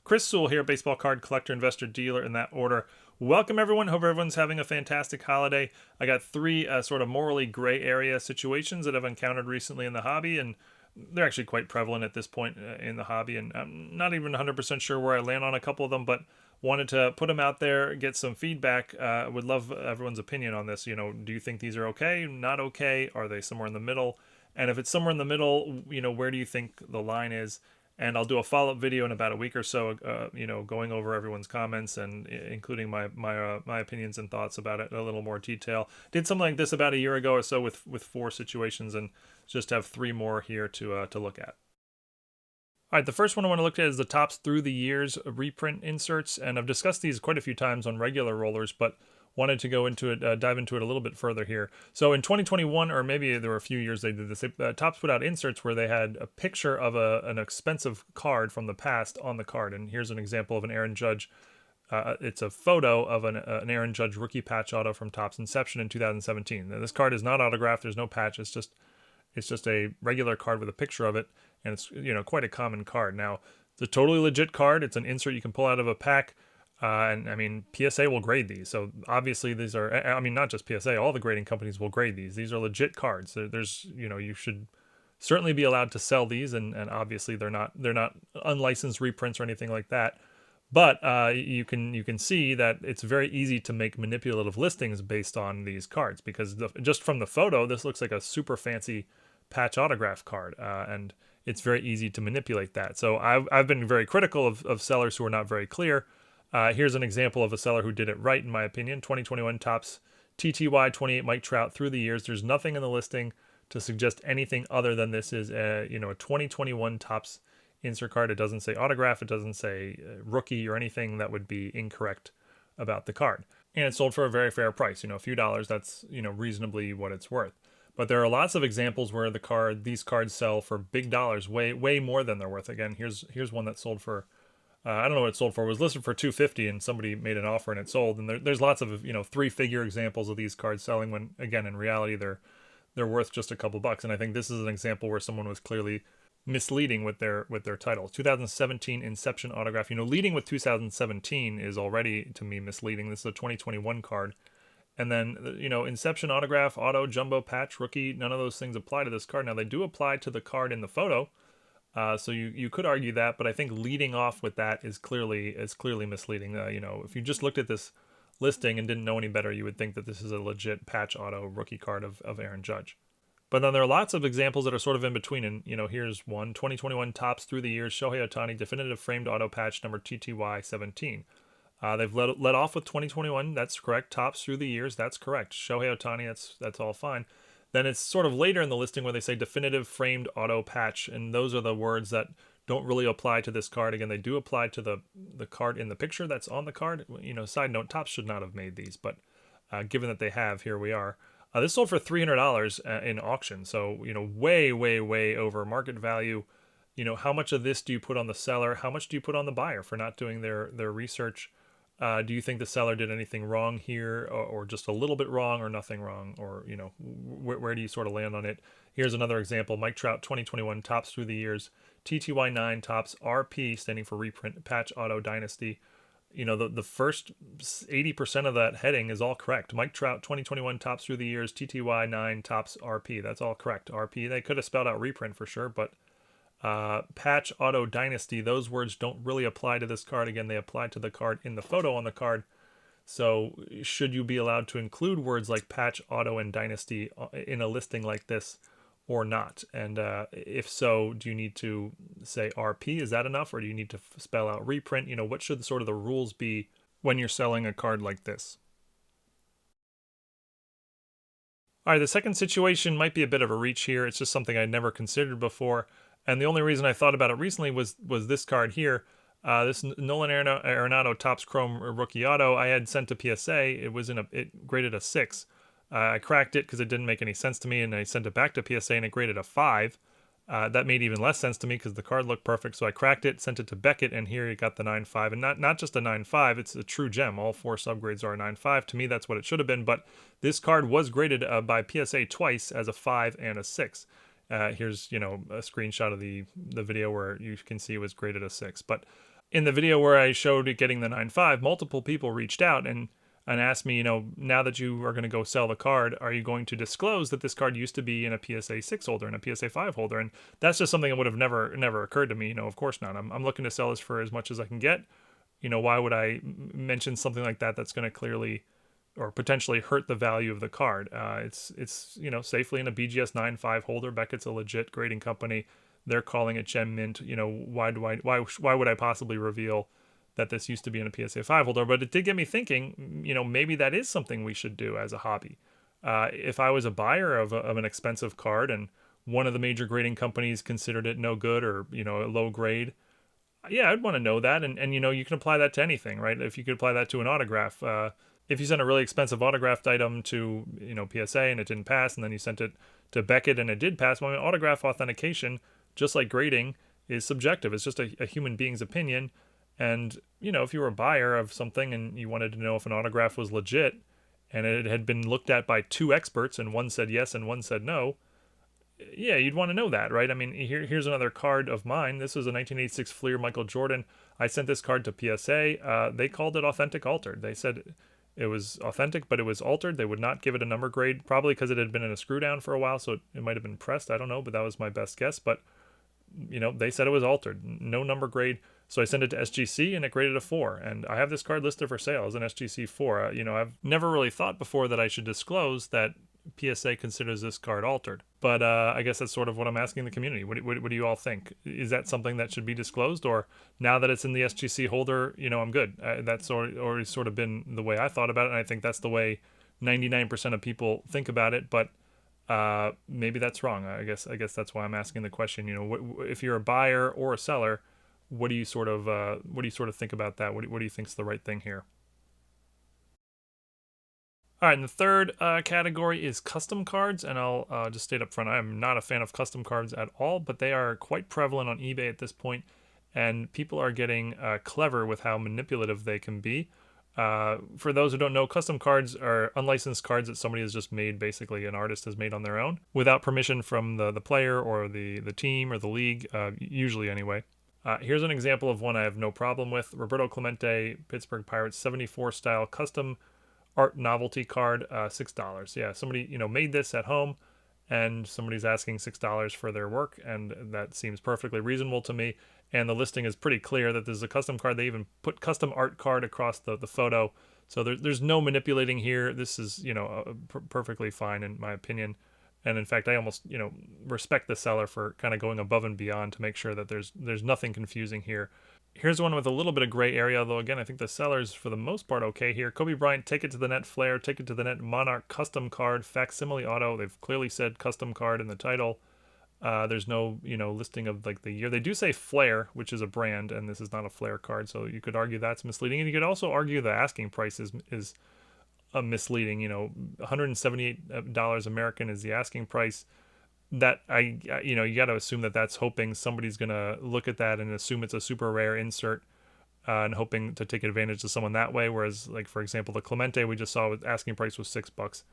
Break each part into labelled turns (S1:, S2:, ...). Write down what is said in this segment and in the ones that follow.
S1: Chris Sewall here, baseball card collector, investor, dealer, in that order. Welcome everyone. Hope everyone's having a fantastic holiday. I got three sort of morally gray area situations that I've encountered recently in the hobby, and they're actually quite prevalent at this point in the hobby, and I'm not even 100% sure where I land on a couple of them, but wanted to put them out there, get some feedback. Would love everyone's opinion on this. You know, do you think these are okay, not okay? Are they somewhere in the middle? And if it's somewhere in the middle, you know, where do you think the line is? And I'll do a follow-up video in about a week or so, you know, going over everyone's comments and including my opinions and thoughts about it in a little more detail. Did something like this about a year ago or so with four situations, and just have three more here to look at. All right, the first one I want to look at is the Topps through the years reprint inserts, and I've discussed these quite a few times on regular rollers, but wanted to go into it, dive into it a little bit further here. So in 2021, or maybe there were a few years they did this, Topps put out inserts where they had a picture of an expensive card from the past on the card. And here's an example of an Aaron Judge. It's a photo of an Aaron Judge rookie patch auto from Topps inception in 2017. Now, this card is not autographed. There's no patch. It's just a regular card with a picture of it, and it's, you know, quite a common card. Now, it's a totally legit card. It's an insert you can pull out of a pack. And I mean, PSA will grade these. So obviously these are, I mean, not just PSA, all the grading companies will grade these. These are legit cards. There's, you know, you should certainly be allowed to sell these. And obviously they're not unlicensed reprints or anything like that. But you can see that it's very easy to make manipulative listings based on these cards, because just from the photo, this looks like a super fancy patch autograph card. And it's very easy to manipulate that. So I've been very critical of sellers who are not very clear. Here's an example of a seller who did it right, in my opinion. 2021 Topps TTY 28 Mike Trout through the years. There's nothing in the listing to suggest anything other than this is a 2021 Topps insert card. It doesn't say autograph. It doesn't say rookie or anything that would be incorrect about the card. And it's sold for a very fair price. You know, a few dollars. That's, you know, reasonably what it's worth. But there are lots of examples where these cards sell for big dollars, way more than they're worth. Again, here's one that sold for. I don't know what it sold for. It was listed for $250, and somebody made an offer and it sold. And there's lots of, you know, three-figure examples of these cards selling when, again, in reality, they're worth just a couple bucks. And I think this is an example where someone was clearly misleading with their title. 2017 Inception autograph. You know, leading with 2017 is already, to me, misleading. This is a 2021 card. And then, you know, Inception autograph, auto, jumbo, patch, rookie, none of those things apply to this card. Now, they do apply to the card in the photo. So you could argue that, but I think leading off with that is clearly misleading. You know, if you just looked at this listing and didn't know any better, you would think that this is a legit patch auto rookie card of Aaron Judge. But then there are lots of examples that are sort of in between. And, you know, here's one, 2021 Topps through the years, Shohei Ohtani definitive framed auto patch number TTY 17. They've let off with 2021. That's correct. Topps through the years. That's correct. Shohei Ohtani. That's all fine. Then it's sort of later in the listing where they say definitive framed auto patch, and those are the words that don't really apply to this card. Again, they do apply to the card in the picture that's on the card. You know, side note, Topps should not have made these, but given that they have, here we are. This sold for $300 in auction, so, you know, way over market value. You know, how much of this do you put on the seller? How much do you put on the buyer for not doing their research? Do you think the seller did anything wrong here, or just a little bit wrong, or nothing wrong? Or, you know, where do you sort of land on it? Here's another example. Mike Trout, 2021 Topps through the years, TTY 9 Topps RP, standing for reprint patch auto dynasty. You know, the first 80% of that heading is all correct. Mike Trout, 2021 Topps through the years, TTY 9 Topps RP. That's all correct. RP, they could have spelled out reprint for sure, but patch auto dynasty, those words don't really apply to this card. Again, they apply to the card in the photo on the card. So should you be allowed to include words like patch auto and dynasty in a listing like this or not? And if so, do you need to say RP? Is that enough, or do you need to spell out reprint? You know, what should sort of the rules be when you're selling a card like this? All right, the second situation might be a bit of a reach here. It's just something I'd never considered before. And the only reason I thought about it recently was this card here. This Nolan Arenado Topps Chrome rookie auto I had sent to PSA. It graded a 6. I cracked it because it didn't make any sense to me, and I sent it back to PSA and it graded a 5. That made even less sense to me because the card looked perfect. So I cracked it, sent it to Beckett, and here you got the 9.5. And not just a 9.5, it's a true gem. All 4 subgrades are a 9.5. To me, that's what it should have been. But this card was graded by PSA twice as a 5 and a 6. Here's, you know, a screenshot of the video where you can see it was graded a 6. But In the video where I showed it getting the 9.5, multiple people reached out and asked me, now that you are going to go sell the card, are you going to disclose that this card used to be in a PSA 6 holder and a PSA 5 holder? And that's just something that would have never occurred to me. Of course not. I'm looking to sell this for as much as I can get. Why would I mention something like that that's going to clearly or potentially hurt the value of the card? It's safely in a BGS 9.5 holder. Beckett's a legit grading company. They're calling it gem mint. Why would I possibly reveal that this used to be in a PSA 5 holder? But it did get me thinking, maybe that is something we should do as a hobby. If I was a buyer of an expensive card and one of the major grading companies considered it no good or, a low grade, yeah, I'd want to know that. And you can apply that to anything, right? If you could apply that to an autograph, if you sent a really expensive autographed item to, PSA and it didn't pass, and then you sent it to Beckett and it did pass, well, autograph authentication, just like grading, is subjective. It's just a human being's opinion. And, if you were a buyer of something and you wanted to know if an autograph was legit and it had been looked at by two experts and one said yes and one said no, yeah, you'd want to know that, right? I mean, here's another card of mine. This is a 1986 Fleer Michael Jordan. I sent this card to PSA. They called it authentic altered. They said it was authentic, but it was altered. They would not give it a number grade, probably because it had been in a screw down for a while, so it might have been pressed. I don't know, but that was my best guess. But, they said it was altered. No number grade. So I sent it to SGC and it graded a 4. And I have this card listed for sale as an SGC 4. I've never really thought before that I should disclose that PSA considers this card altered. But I guess that's sort of what I'm asking the community. What do you all think? Is that something that should be disclosed? Or now that it's in the SGC holder, I'm good. That's already sort of been the way I thought about it. And I think that's the way 99% of people think about it. But maybe that's wrong. I guess that's why I'm asking the question. If you're a buyer or a seller, what do you sort of think about that? What do you think's the right thing here? All right, and the third category is custom cards, and I'll just state up front, I am not a fan of custom cards at all, but they are quite prevalent on eBay at this point, and people are getting clever with how manipulative they can be. For those who don't know, custom cards are unlicensed cards that somebody has just made, basically an artist has made on their own, without permission from the player or the team or the league, usually anyway. Here's an example of one I have no problem with. Roberto Clemente, Pittsburgh Pirates, 74 style custom art novelty card, $6. Yeah, somebody made this at home, and somebody's asking $6 for their work, and that seems perfectly reasonable to me. And the listing is pretty clear that this is a custom card. They even put custom art card across the photo, so there's no manipulating here. This is perfectly fine in my opinion. And in fact, I almost respect the seller for kind of going above and beyond to make sure that there's nothing confusing here. Here's one with a little bit of gray area, though again, I think the seller's for the most part okay here. Kobe Bryant, Take It to the Net Flare, Take It to the Net Monarch custom card, facsimile auto. They've clearly said custom card in the title. There's no listing of like the year. They do say Flare, which is a brand, and this is not a Flare card, so you could argue that's misleading. And you could also argue the asking price is misleading. $178 American is the asking price. That you got to assume that that's hoping somebody's gonna look at that and assume it's a super rare insert, and hoping to take advantage of someone that way. Whereas, like for example, the Clemente we just saw, with asking price was $6,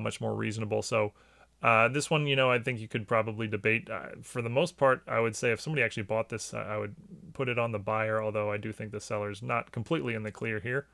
S1: much more reasonable. So this one, I think you could probably debate. For the most part, I would say if somebody actually bought this, I would put it on the buyer. Although I do think the seller's not completely in the clear here.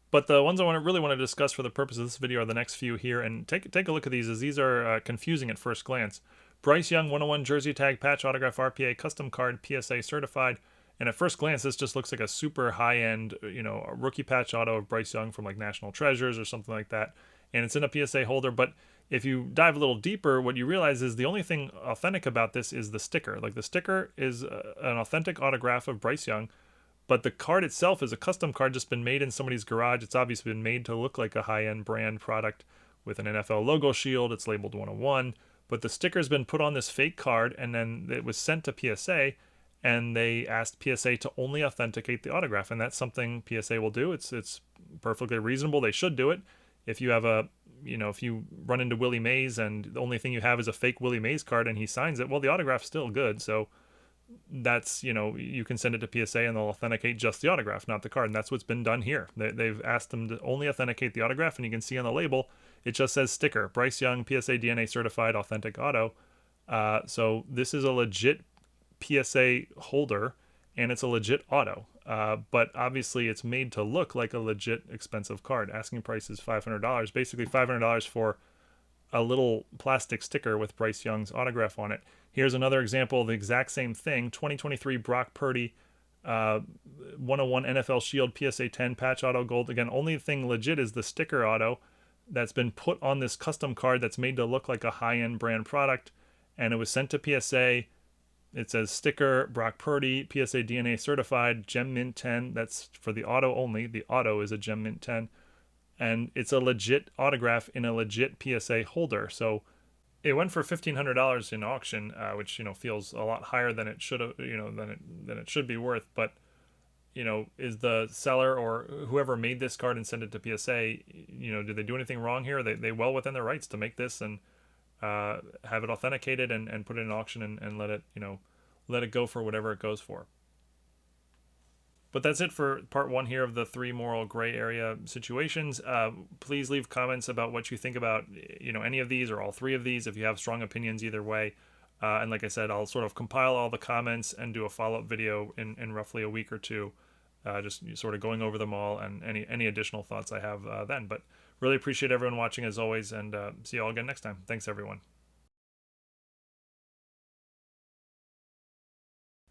S1: But the ones I really want to discuss for the purpose of this video are the next few here, and take a look at these, as these are confusing at first glance. Bryce Young 101 jersey tag patch autograph RPA custom card PSA certified, and at first glance this just looks like a super high-end a rookie patch auto of Bryce Young from like National Treasures or something like that, and it's in a PSA holder. But if you dive a little deeper, what you realize is the only thing authentic about this is the sticker. Like the sticker is an authentic autograph of Bryce Young, but the card itself is a custom card just been made in somebody's garage. It's obviously been made to look like a high-end brand product with an NFL logo shield. It's labeled 101, but the sticker's been put on this fake card, and then it was sent to PSA, and they asked PSA to only authenticate the autograph, and that's something PSA will do. It's perfectly reasonable. They should do it. If you have if you run into Willie Mays and the only thing you have is a fake Willie Mays card and he signs it, well, the autograph's still good. So that's, you can send it to PSA and they'll authenticate just the autograph, not the card. And that's what's been done here. They've asked them to only authenticate the autograph, and you can see on the label, it just says sticker, Bryce Young, PSA DNA certified authentic auto. So this is a legit PSA holder, and it's a legit auto. But obviously it's made to look like a legit expensive card. Asking price is $500, basically $500 for a little plastic sticker with Bryce Young's autograph on it. Here's another example of the exact same thing. 2023 Brock Purdy 101 NFL Shield PSA 10 patch auto gold. Again, only thing legit is the sticker auto that's been put on this custom card that's made to look like a high-end brand product, and it was sent to PSA. It says sticker, Brock Purdy, PSA DNA certified, Gem Mint 10. That's for the auto only. The auto is a Gem Mint 10. And it's a legit autograph in a legit PSA holder. So it went for $1,500 in auction, which feels a lot higher than it should have, than it should be worth. But is the seller or whoever made this card and sent it to PSA, did they do anything wrong here? They well within their rights to make this and have it authenticated and put it in auction and let it go for whatever it goes for. But that's it for part one here of the 3 moral gray area situations. Please leave comments about what you think about any of these or all 3 of these if you have strong opinions either way. And like I said, I'll sort of compile all the comments and do a follow-up video in roughly a week or 2, just sort of going over them all and any additional thoughts I have then. But really appreciate everyone watching as always, and see you all again next time. Thanks, everyone.